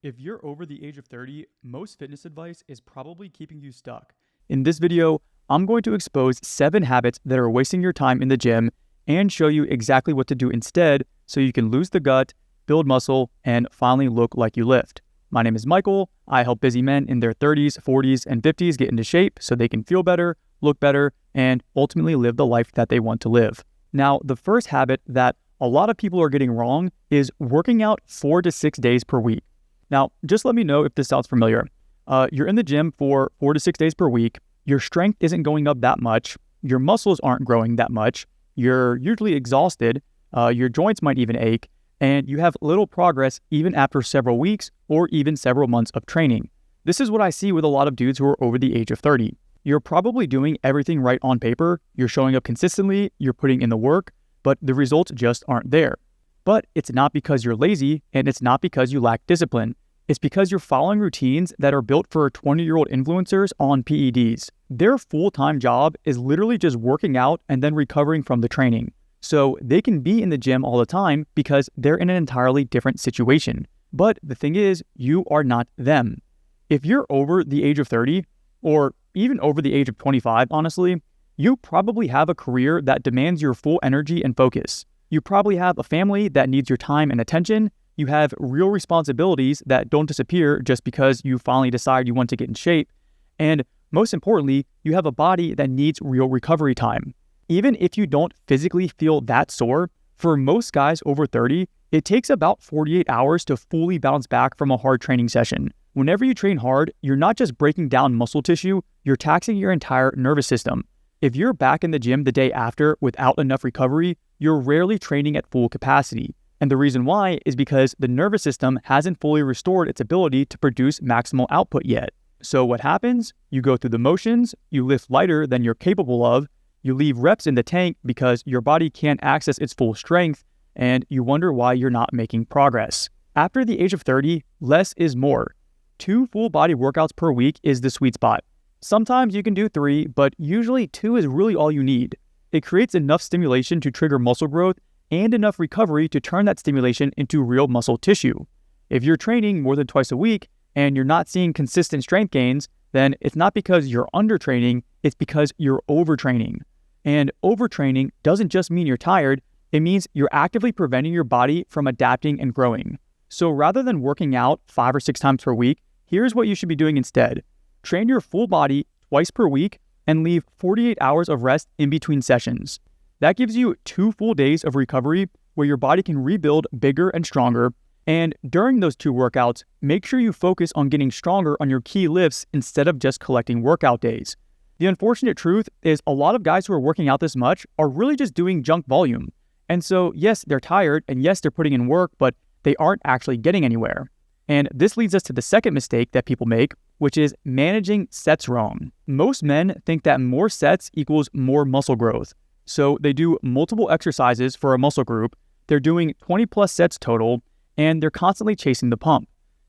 If you're over the age of 30, most fitness advice is probably keeping you stuck. In this video, I'm going to expose 7 habits that are wasting your time in the gym and show you exactly what to do instead so you can lose the gut, build muscle, and finally look like you lift. My name is Michael. I help busy men in their 30s, 40s, and 50s get into shape so they can feel better, look better, and ultimately live the life that they want to live. Now, the first habit that a lot of people are getting wrong is working out 4 to 6 days per week. Now, just let me know if this sounds familiar. You're in the gym for 4 to 6 days per week. Your strength isn't going up that much. Your muscles aren't growing that much. You're usually exhausted. Your joints might even ache. And you have little progress even after several weeks or even several months of training. This is what I see with a lot of dudes who are over the age of 30. You're probably doing everything right on paper. You're showing up consistently. You're putting in the work, but the results just aren't there. But it's not because you're lazy, and it's not because you lack discipline. It's because you're following routines that are built for 20-year-old influencers on PEDs. Their full-time job is literally just working out and then recovering from the training. So they can be in the gym all the time because they're in an entirely different situation. But the thing is, you are not them. If you're over the age of 30, or even over the age of 25, honestly, you probably have a career that demands your full energy and focus. You probably have a family that needs your time and attention. You have real responsibilities that don't disappear just because you finally decide you want to get in shape. And most importantly, you have a body that needs real recovery time. Even if you don't physically feel that sore, for most guys over 30, it takes about 48 hours to fully bounce back from a hard training session. Whenever you train hard, you're not just breaking down muscle tissue, you're taxing your entire nervous system. If you're back in the gym the day after without enough recovery, you're rarely training at full capacity. And the reason why is because the nervous system hasn't fully restored its ability to produce maximal output yet. So what happens? You go through the motions, you lift lighter than you're capable of, you leave reps in the tank because your body can't access its full strength, and you wonder why you're not making progress. After the age of 30, less is more. 2 full body workouts per week is the sweet spot. Sometimes you can do 3, but usually 2 is really all you need. It creates enough stimulation to trigger muscle growth and enough recovery to turn that stimulation into real muscle tissue. If you're training more than twice a week and you're not seeing consistent strength gains, then it's not because you're undertraining, it's because you're overtraining. And overtraining doesn't just mean you're tired, it means you're actively preventing your body from adapting and growing. So rather than working out 5 or 6 times per week, here's what you should be doing instead. Train your full body twice per week and leave 48 hours of rest in between sessions. That gives you 2 full days of recovery where your body can rebuild bigger and stronger. And during those 2 workouts, make sure you focus on getting stronger on your key lifts instead of just collecting workout days. The unfortunate truth is a lot of guys who are working out this much are really just doing junk volume. And so, yes, they're tired and yes, they're putting in work, but they aren't actually getting anywhere. And this leads us to the second mistake that people make, which is managing sets wrong. Most men think that more sets equals more muscle growth. So they do multiple exercises for a muscle group, they're doing 20 plus sets total, and they're constantly chasing the pump.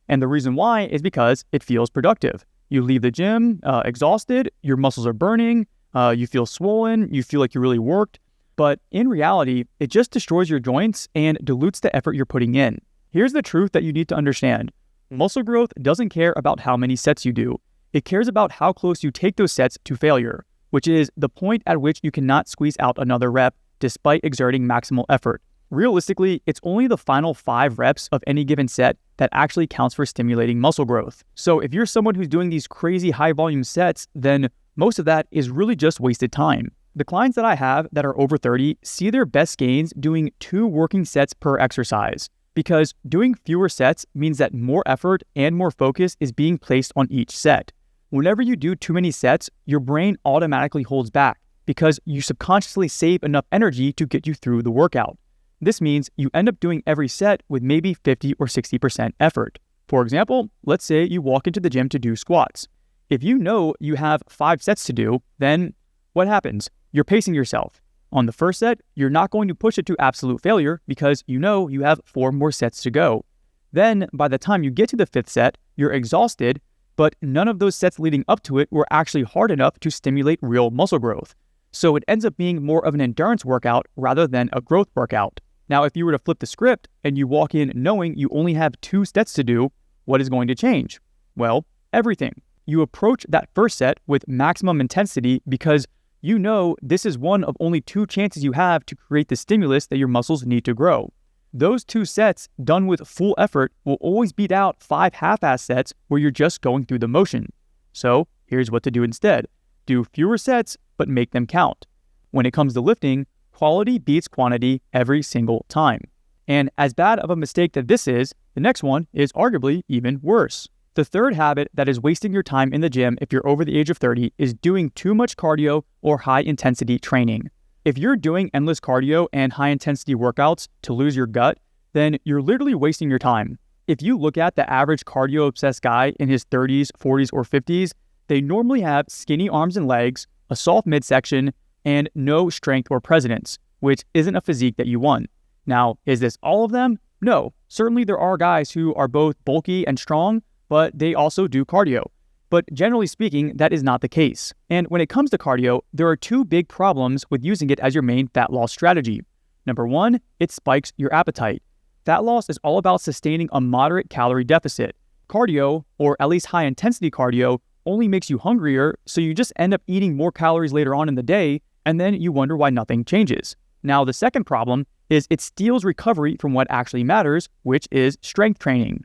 And the reason why is because it feels productive. You leave the gym exhausted, your muscles are burning, you feel swollen, you feel like you really worked, but in reality, it just destroys your joints and dilutes the effort you're putting in. Here's the truth that you need to understand. Muscle growth doesn't care about how many sets you do. It cares about how close you take those sets to failure, which is the point at which you cannot squeeze out another rep despite exerting maximal effort. Realistically, it's only the final 5 reps of any given set that actually counts for stimulating muscle growth. So if you're someone who's doing these crazy high volume sets, then most of that is really just wasted time. The clients that I have that are over 30 see their best gains doing 2 working sets per exercise, because doing fewer sets means that more effort and more focus is being placed on each set. Whenever you do too many sets, your brain automatically holds back because you subconsciously save enough energy to get you through the workout. This means you end up doing every set with maybe 50 or 60% effort. For example, let's say you walk into the gym to do squats. If you know you have 5 sets to do, then what happens? You're pacing yourself. On the first set, you're not going to push it to absolute failure because you know you have 4 more sets to go. Then, by the time you get to the 5th set, you're exhausted, but none of those sets leading up to it were actually hard enough to stimulate real muscle growth. So it ends up being more of an endurance workout rather than a growth workout. Now, if you were to flip the script and you walk in knowing you only have 2 sets to do, what is going to change? Well, everything. You approach that first set with maximum intensity because you know this is one of only 2 chances you have to create the stimulus that your muscles need to grow. Those 2 sets done with full effort will always beat out 5 half-ass sets where you're just going through the motion. So here's what to do instead. Do fewer sets, but make them count. When it comes to lifting, quality beats quantity every single time. And as bad of a mistake that this is, the next one is arguably even worse. The third habit that is wasting your time in the gym if you're over the age of 30 is doing too much cardio or high-intensity training. If you're doing endless cardio and high-intensity workouts to lose your gut, then you're literally wasting your time. If you look at the average cardio-obsessed guy in his 30s, 40s, or 50s, they normally have skinny arms and legs, a soft midsection, and no strength or presence, which isn't a physique that you want. Now, is this all of them? No. Certainly there are guys who are both bulky and strong, but they also do cardio. But generally speaking, that is not the case. And when it comes to cardio, there are 2 big problems with using it as your main fat loss strategy. Number 1, it spikes your appetite. Fat loss is all about sustaining a moderate calorie deficit. Cardio, or at least high-intensity cardio, only makes you hungrier, so you just end up eating more calories later on in the day, and then you wonder why nothing changes. Now, the second problem is it steals recovery from what actually matters, which is strength training.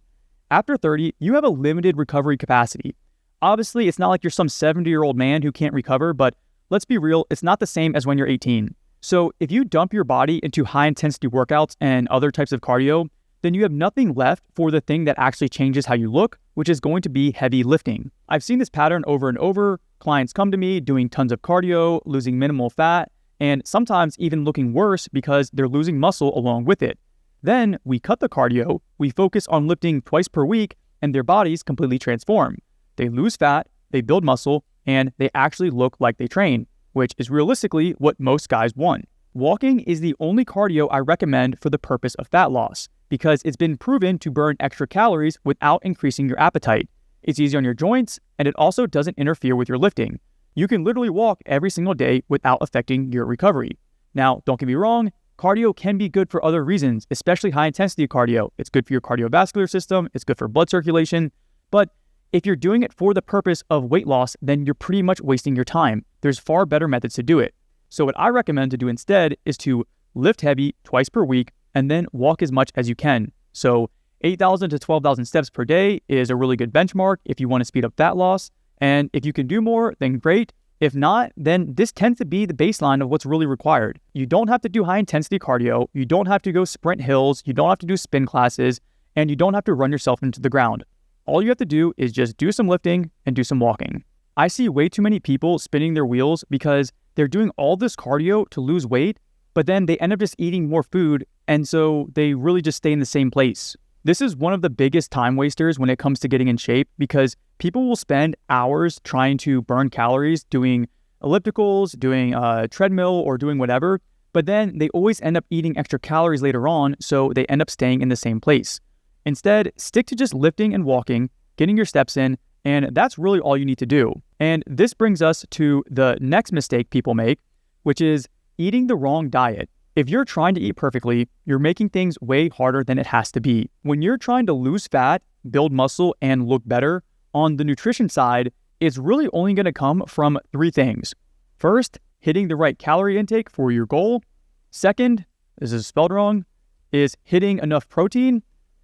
After 30, you have a limited recovery capacity. Obviously, it's not like you're some 70-year-old man who can't recover, but let's be real, it's not the same as when you're 18. So if you dump your body into high-intensity workouts and other types of cardio, then you have nothing left for the thing that actually changes how you look, which is going to be heavy lifting. I've seen this pattern over and over. Clients come to me doing tons of cardio, losing minimal fat, and sometimes even looking worse because they're losing muscle along with it. Then we cut the cardio, we focus on lifting twice per week, and their bodies completely transform. They lose fat, they build muscle, and they actually look like they train, which is realistically what most guys want. Walking is the only cardio I recommend for the purpose of fat loss, because it's been proven to burn extra calories without increasing your appetite. It's easy on your joints, and it also doesn't interfere with your lifting. You can literally walk every single day without affecting your recovery. Now, don't get me wrong, cardio can be good for other reasons, especially high-intensity cardio. It's good for your cardiovascular system, it's good for blood circulation, but if you're doing it for the purpose of weight loss, then you're pretty much wasting your time. There's far better methods to do it. So what I recommend to do instead is to lift heavy twice per week and then walk as much as you can. So 8,000 to 12,000 steps per day is a really good benchmark if you want to speed up fat loss. And if you can do more, then great. If not, then this tends to be the baseline of what's really required. You don't have to do high intensity cardio. You don't have to go sprint hills. You don't have to do spin classes, and you don't have to run yourself into the ground. All you have to do is just do some lifting and do some walking. I see way too many people spinning their wheels because they're doing all this cardio to lose weight, but then they end up just eating more food, and so they really just stay in the same place. This is one of the biggest time wasters when it comes to getting in shape because people will spend hours trying to burn calories doing ellipticals, doing a treadmill, or doing whatever, but then they always end up eating extra calories later on, so they end up staying in the same place. Instead, stick to just lifting and walking, getting your steps in, and that's really all you need to do. And this brings us to the next mistake people make, which is eating the wrong diet. If you're trying to eat perfectly, you're making things way harder than it has to be. When you're trying to lose fat, build muscle, and look better, on the nutrition side, it's really only going to come from 3 things. First, hitting the right calorie intake for your goal. Second, this is spelled wrong, is hitting enough protein.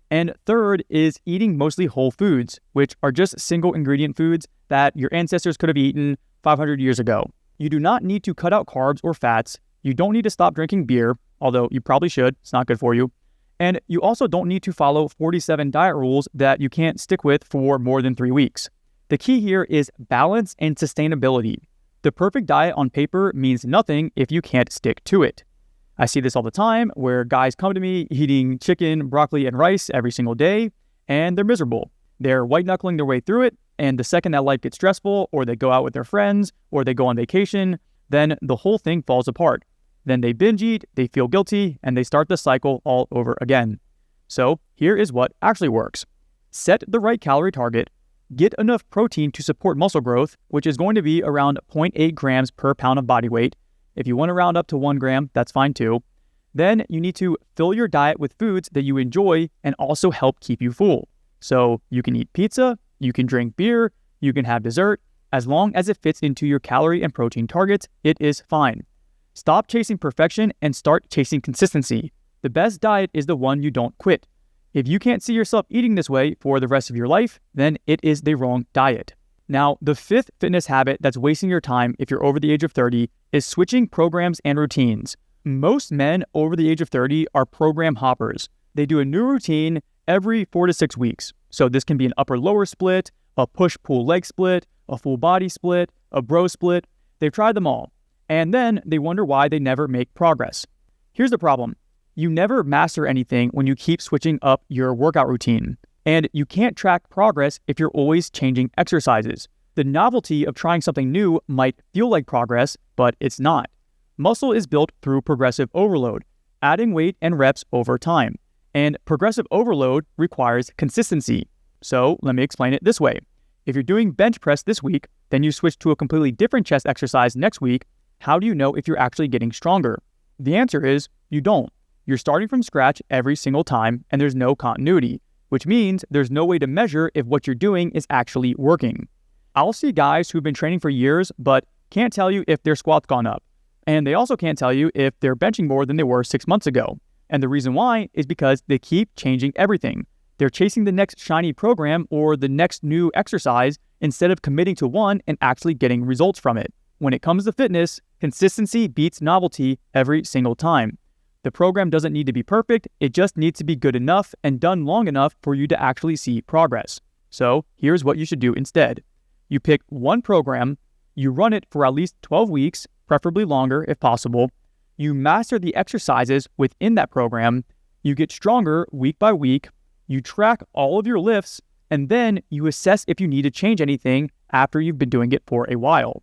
And third is eating mostly whole foods, which are just single ingredient foods that your ancestors could have eaten 500 years ago. You do not need to cut out carbs or fats. You don't need to stop drinking beer, although you probably should. It's not good for you. And you also don't need to follow 47 diet rules that you can't stick with for more than 3 weeks. The key here is balance and sustainability. The perfect diet on paper means nothing if you can't stick to it. I see this all the time where guys come to me eating chicken, broccoli, and rice every single day, and they're miserable. They're white-knuckling their way through it, and the second that life gets stressful, or they go out with their friends, or they go on vacation, then the whole thing falls apart. Then they binge eat, they feel guilty, and they start the cycle all over again. So here is what actually works. Set the right calorie target, get enough protein to support muscle growth, which is going to be around 0.8 grams per pound of body weight. If you want to round up to 1 gram, that's fine too. Then you need to fill your diet with foods that you enjoy and also help keep you full. So you can eat pizza, you can drink beer, you can have dessert. As long as it fits into your calorie and protein targets, it is fine. Stop chasing perfection and start chasing consistency. The best diet is the one you don't quit. If you can't see yourself eating this way for the rest of your life, then it is the wrong diet. Now, the fifth fitness habit that's wasting your time if you're over the age of 30 is switching programs and routines. Most men over the age of 30 are program hoppers. They do a new routine every 4 to 6 weeks. So this can be an upper-lower split, a push-pull leg split, a full body split, a bro split. They've tried them all. And then they wonder why they never make progress. Here's the problem. You never master anything when you keep switching up your workout routine. And you can't track progress if you're always changing exercises. The novelty of trying something new might feel like progress, but it's not. Muscle is built through progressive overload, adding weight and reps over time. And progressive overload requires consistency. So let me explain it this way. If you're doing bench press this week, then you switch to a completely different chest exercise next week, how do you know if you're actually getting stronger? The answer is you don't. You're starting from scratch every single time, and there's no continuity, which means there's no way to measure if what you're doing is actually working. I'll see guys who've been training for years, but can't tell you if their squat's gone up. And they also can't tell you if they're benching more than they were 6 months ago. And the reason why is because they keep changing everything. They're chasing the next shiny program or the next new exercise instead of committing to one and actually getting results from it. When it comes to fitness, consistency beats novelty every single time. The program doesn't need to be perfect, it just needs to be good enough and done long enough for you to actually see progress. So here's what you should do instead. You pick one program, you run it for at least 12 weeks, preferably longer if possible. You master the exercises within that program, you get stronger week by week, you track all of your lifts, and then you assess if you need to change anything after you've been doing it for a while.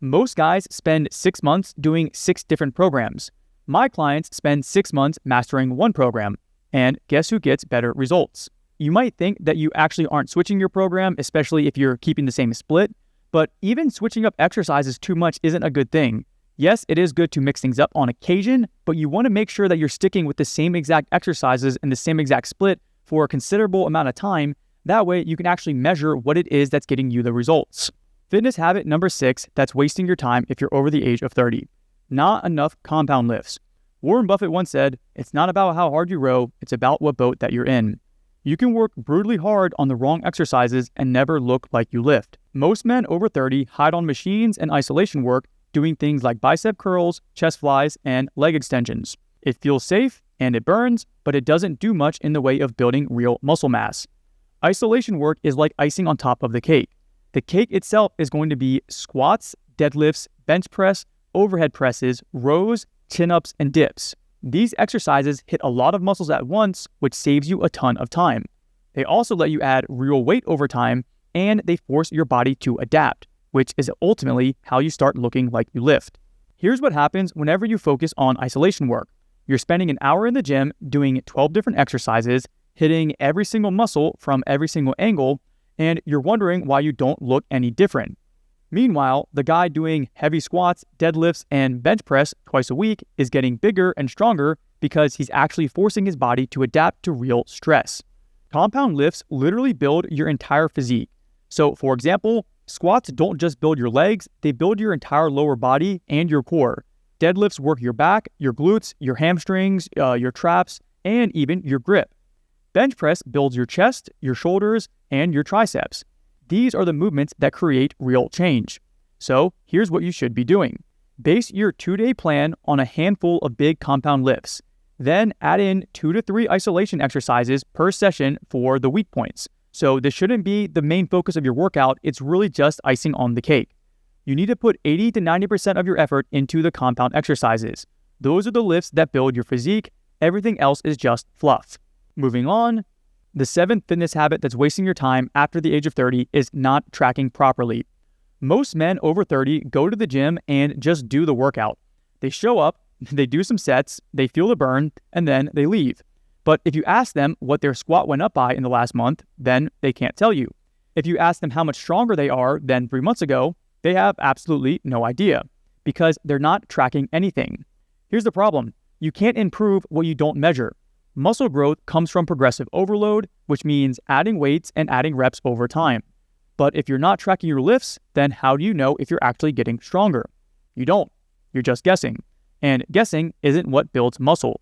Most guys spend 6 months doing 6 different programs. My clients spend 6 months mastering one program, and guess who gets better results? You might think that you actually aren't switching your program, especially if you're keeping the same split, but even switching up exercises too much isn't a good thing. Yes, it is good to mix things up on occasion, but you want to make sure that you're sticking with the same exact exercises and the same exact split for a considerable amount of time. That way you can actually measure what it is that's getting you the results. Fitness habit number 6 that's wasting your time if you're over the age of 30. Not enough compound lifts. Warren Buffett once said, "It's not about how hard you row, it's about what boat that you're in." You can work brutally hard on the wrong exercises and never look like you lift. Most men over 30 hide on machines and isolation work, doing things like bicep curls, chest flies, and leg extensions. It feels safe and it burns, but it doesn't do much in the way of building real muscle mass. Isolation work is like icing on top of the cake. The cake itself is going to be squats, deadlifts, bench press, overhead presses, rows, chin-ups, and dips. These exercises hit a lot of muscles at once, which saves you a ton of time. They also let you add real weight over time, and they force your body to adapt, which is ultimately how you start looking like you lift. Here's what happens whenever you focus on isolation work. You're spending an hour in the gym doing 12 different exercises, hitting every single muscle from every single angle, and you're wondering why you don't look any different. Meanwhile, the guy doing heavy squats, deadlifts, and bench press twice a week is getting bigger and stronger because he's actually forcing his body to adapt to real stress. Compound lifts literally build your entire physique. So, for example, squats don't just build your legs, they build your entire lower body and your core. Deadlifts work your back, your glutes, your hamstrings, your traps, and even your grip. Bench press builds your chest, your shoulders, and your triceps. These are the movements that create real change. So here's what you should be doing. Base your 2-day plan on a handful of big compound lifts. Then add in 2 to 3 isolation exercises per session for the weak points. So this shouldn't be the main focus of your workout, it's really just icing on the cake. You need to put 80 to 90% of your effort into the compound exercises. Those are the lifts that build your physique, everything else is just fluff. Moving on, the 7th fitness habit that's wasting your time after the age of 30 is not tracking properly. Most men over 30 go to the gym and just do the workout. They show up, they do some sets, they feel the burn, and then they leave. But if you ask them what their squat went up by in the last month, then they can't tell you. If you ask them how much stronger they are than 3 months ago, they have absolutely no idea because they're not tracking anything. Here's the problem. You can't improve what you don't measure. Muscle growth comes from progressive overload, which means adding weights and adding reps over time. But if you're not tracking your lifts, then how do you know if you're actually getting stronger? You don't. You're just guessing. And guessing isn't what builds muscle.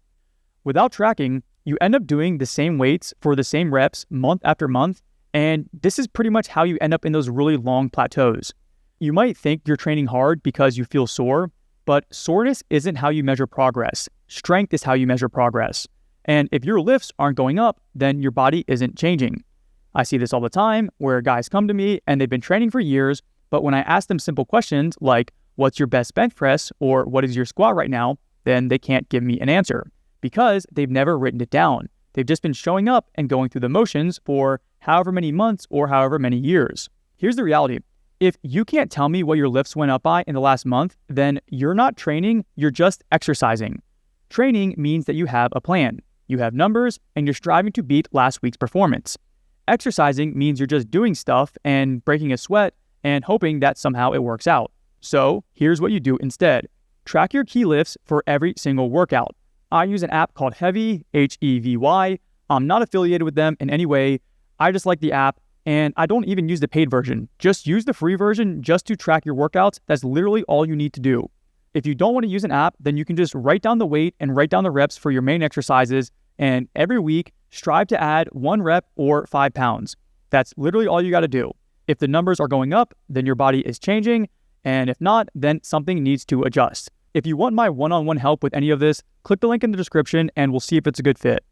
Without tracking, you end up doing the same weights for the same reps month after month, and this is pretty much how you end up in those really long plateaus. You might think you're training hard because you feel sore, but soreness isn't how you measure progress. Strength is how you measure progress. And if your lifts aren't going up, then your body isn't changing. I see this all the time where guys come to me and they've been training for years, but when I ask them simple questions like, what's your best bench press or what is your squat right now, then they can't give me an answer because they've never written it down. They've just been showing up and going through the motions for however many months or however many years. Here's the reality. If you can't tell me what your lifts went up by in the last month, then you're not training, you're just exercising. Training means that you have a plan, you have numbers, and you're striving to beat last week's performance. Exercising means you're just doing stuff and breaking a sweat and hoping that somehow it works out. So here's what you do instead. Track your key lifts for every single workout. I use an app called Heavy, H-E-V-Y. I'm not affiliated with them in any way. I just like the app, and I don't even use the paid version. Just use the free version just to track your workouts. That's literally all you need to do. If you don't want to use an app, then you can just write down the weight and write down the reps for your main exercises, and every week, strive to add 1 rep or 5 pounds. That's literally all you got to do. If the numbers are going up, then your body is changing, and if not, then something needs to adjust. If you want my one-on-one help with any of this, click the link in the description and we'll see if it's a good fit.